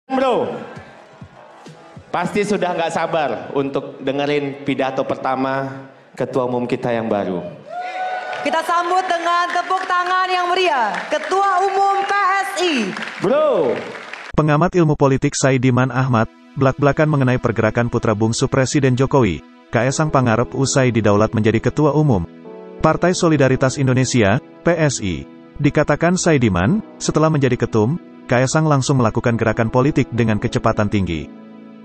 Bro, pasti sudah nggak sabar untuk dengerin pidato pertama Ketua Umum kita yang baru. Kita sambut dengan tepuk tangan yang meriah, Ketua Umum PSI. Bro. Pengamat ilmu politik Saidiman Ahmad, belak-belakan mengenai pergerakan putra bungsu Presiden Jokowi, Kaesang Pangarep usai didaulat menjadi Ketua Umum Partai Solidaritas Indonesia, PSI. Dikatakan Saidiman, setelah menjadi ketum, Kaesang langsung melakukan gerakan politik dengan kecepatan tinggi.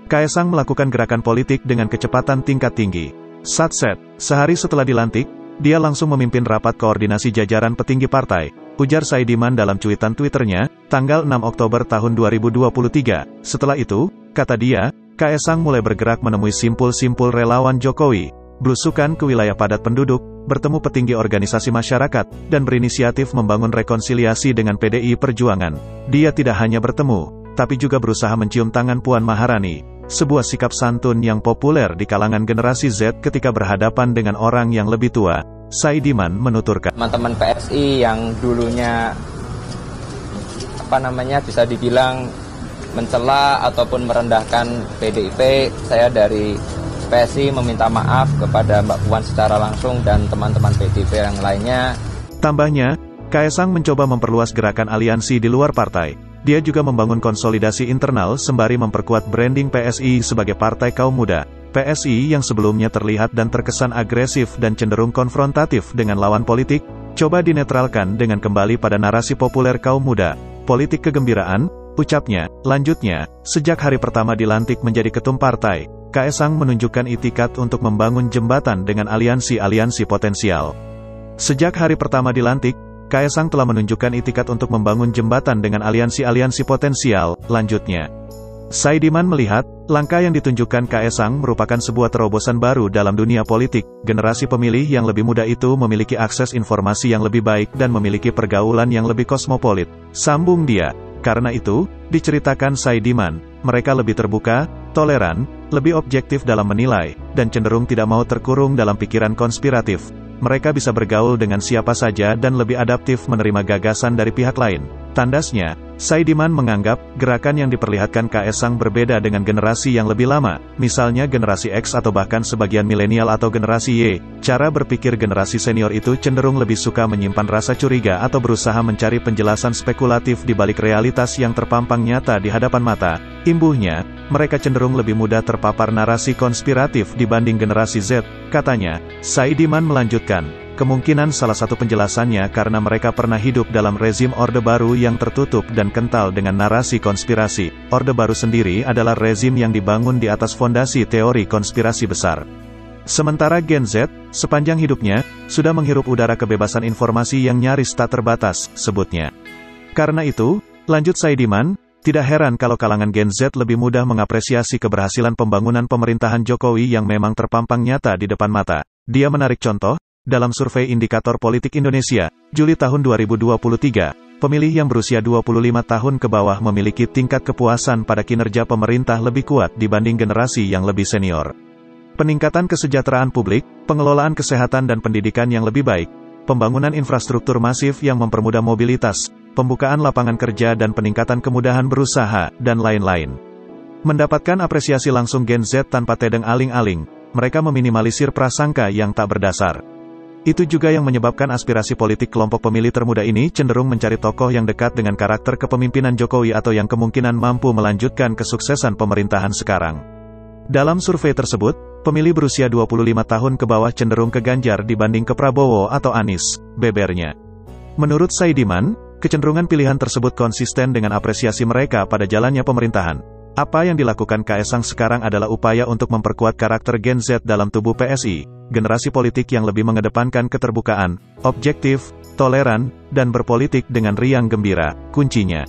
Kaesang melakukan gerakan politik dengan kecepatan tingkat tinggi. Satset, sehari setelah dilantik, dia langsung memimpin rapat koordinasi jajaran petinggi partai, ujar Saidiman dalam cuitan Twitternya, tanggal 6 Oktober tahun 2023. Setelah itu, kata dia, Kaesang mulai bergerak menemui simpul-simpul relawan Jokowi, belusukan ke wilayah padat penduduk, bertemu petinggi organisasi masyarakat, dan berinisiatif membangun rekonsiliasi dengan PDI Perjuangan. Dia tidak hanya bertemu, tapi juga berusaha mencium tangan Puan Maharani, sebuah sikap santun yang populer di kalangan generasi Z ketika berhadapan dengan orang yang lebih tua. Saidiman menuturkan, teman-teman PSI yang dulunya bisa dibilang mencela ataupun merendahkan PDIP, saya dari PSI meminta maaf kepada Mbak Puan secara langsung dan teman-teman PDIP yang lainnya. Tambahnya, Kaesang mencoba memperluas gerakan aliansi di luar partai. Dia juga membangun konsolidasi internal sembari memperkuat branding PSI sebagai partai kaum muda. PSI yang sebelumnya terlihat dan terkesan agresif dan cenderung konfrontatif dengan lawan politik, coba dinetralkan dengan kembali pada narasi populer kaum muda. Politik kegembiraan, ucapnya. Lanjutnya, sejak hari pertama dilantik menjadi ketum partai, Kaesang menunjukkan itikat untuk membangun jembatan dengan aliansi-aliansi potensial. Sejak hari pertama dilantik, Kaesang telah menunjukkan itikat untuk membangun jembatan dengan aliansi-aliansi potensial. Lanjutnya, Saidiman melihat, langkah yang ditunjukkan Kaesang merupakan sebuah terobosan baru dalam dunia politik. Generasi pemilih yang lebih muda itu memiliki akses informasi yang lebih baik dan memiliki pergaulan yang lebih kosmopolit. Sambung dia. Karena itu, diceritakan Saidiman, mereka lebih terbuka, toleran, lebih objektif dalam menilai, dan cenderung tidak mau terkurung dalam pikiran konspiratif. Mereka bisa bergaul dengan siapa saja dan lebih adaptif menerima gagasan dari pihak lain. Tandasnya, Saidiman menganggap, gerakan yang diperlihatkan Kaesang berbeda dengan generasi yang lebih lama, misalnya generasi X atau bahkan sebagian milenial atau generasi Y. Cara berpikir generasi senior itu cenderung lebih suka menyimpan rasa curiga atau berusaha mencari penjelasan spekulatif di balik realitas yang terpampang nyata di hadapan mata. Imbuhnya, mereka cenderung lebih mudah terpapar narasi konspiratif dibanding generasi Z, katanya. Saidiman melanjutkan, kemungkinan salah satu penjelasannya karena mereka pernah hidup dalam rezim Orde Baru yang tertutup dan kental dengan narasi konspirasi. Orde Baru sendiri adalah rezim yang dibangun di atas fondasi teori konspirasi besar. Sementara Gen Z, sepanjang hidupnya, sudah menghirup udara kebebasan informasi yang nyaris tak terbatas, sebutnya. Karena itu, lanjut Saidiman, tidak heran kalau kalangan Gen Z lebih mudah mengapresiasi keberhasilan pembangunan pemerintahan Jokowi yang memang terpampang nyata di depan mata. Dia menarik contoh, dalam survei Indikator Politik Indonesia, Juli tahun 2023, pemilih yang berusia 25 tahun ke bawah memiliki tingkat kepuasan pada kinerja pemerintah lebih kuat dibanding generasi yang lebih senior. Peningkatan kesejahteraan publik, pengelolaan kesehatan dan pendidikan yang lebih baik, pembangunan infrastruktur masif yang mempermudah mobilitas, pembukaan lapangan kerja dan peningkatan kemudahan berusaha, dan lain-lain. Mendapatkan apresiasi langsung Gen Z tanpa tedeng aling-aling, mereka meminimalisir prasangka yang tak berdasar. Itu juga yang menyebabkan aspirasi politik kelompok pemilih termuda ini cenderung mencari tokoh yang dekat dengan karakter kepemimpinan Jokowi atau yang kemungkinan mampu melanjutkan kesuksesan pemerintahan sekarang. Dalam survei tersebut, pemilih berusia 25 tahun ke bawah cenderung ke Ganjar dibanding ke Prabowo atau Anies, bebernya. Menurut Saidiman, kecenderungan pilihan tersebut konsisten dengan apresiasi mereka pada jalannya pemerintahan. Apa yang dilakukan Kaesang sekarang adalah upaya untuk memperkuat karakter Gen Z dalam tubuh PSI, generasi politik yang lebih mengedepankan keterbukaan, objektif, toleran, dan berpolitik dengan riang gembira, kuncinya.